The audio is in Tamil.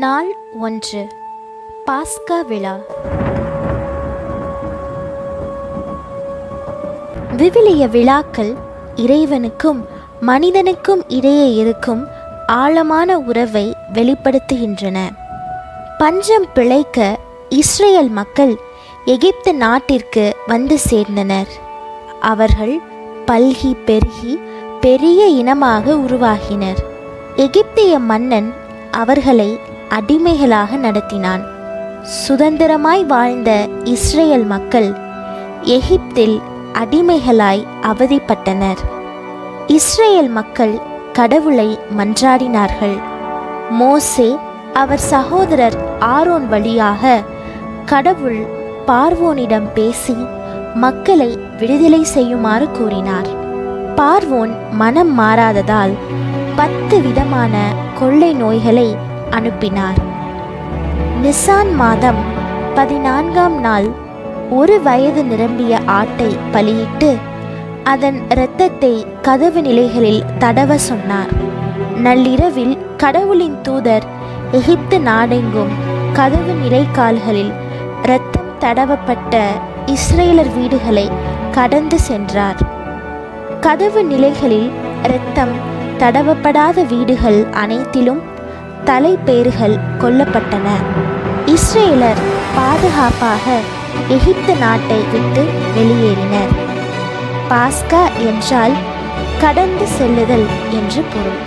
நாள் 1. பாஸ்கா விழா. விவிலிய விழாக்கள் இறைவனுக்கும் மனிதனுக்கும் இடையே இருக்கும் ஆழமான உறவை வெளிப்படுத்துகின்றன. பஞ்சம் பிழைக்க இஸ்ரேல் மக்கள் எகிப்து நாட்டிற்கு வந்து சேர்ந்தனர். அவர்கள் பல்கி பெருகி பெரிய இனமாக உருவாகினர். எகிப்திய மன்னன் அவர்களை அடிமைகளாக நடத்தினான். சுதந்திரமாய் வாழ்ந்த இஸ்ரேல் மக்கள் எகிப்தில் அடிமைகளாய் அவதிப்பட்டனர். இஸ்ரேல் மக்கள் கடவுளை மன்றாடினார்கள். மோசே அவர் சகோதரர் ஆரோன் வழியாக கடவுள் பார்வோனிடம் பேசி மக்களை விடுதலை செய்யுமாறு கூறினார். பார்வோன் மனம் மாறாததால் 10 விதமான கொள்ளை நோய்களை அனுப்பினார். நிசான் மாதம் 14ஆம் நாள் 1 வயது நிரம்பிய ஆட்டை பலியிட்டு அதன் இரத்தத்தை கதவு நிலைகளில் தடவ சொன்னார். நள்ளிரவில் கடவுளின் தூதர் எகிப்து நாடெங்கும் கதவு நிலைக்கால்களில் இரத்தம் தடவப்பட்ட இஸ்ரேலர் வீடுகளை கடந்து சென்றார். கதவு நிலைகளில் இரத்தம் தடவப்படாத வீடுகள் அனைத்திலும் தலைப்பேறுகள் கொல்லப்பட்டன. இஸ்ரேலர் பாதுகாப்பாக எகிப்து நாட்டை விட்டு வெளியேறினர். பாஸ்கா என்றால் கடந்து செல்லுதல் என்று பொருள்.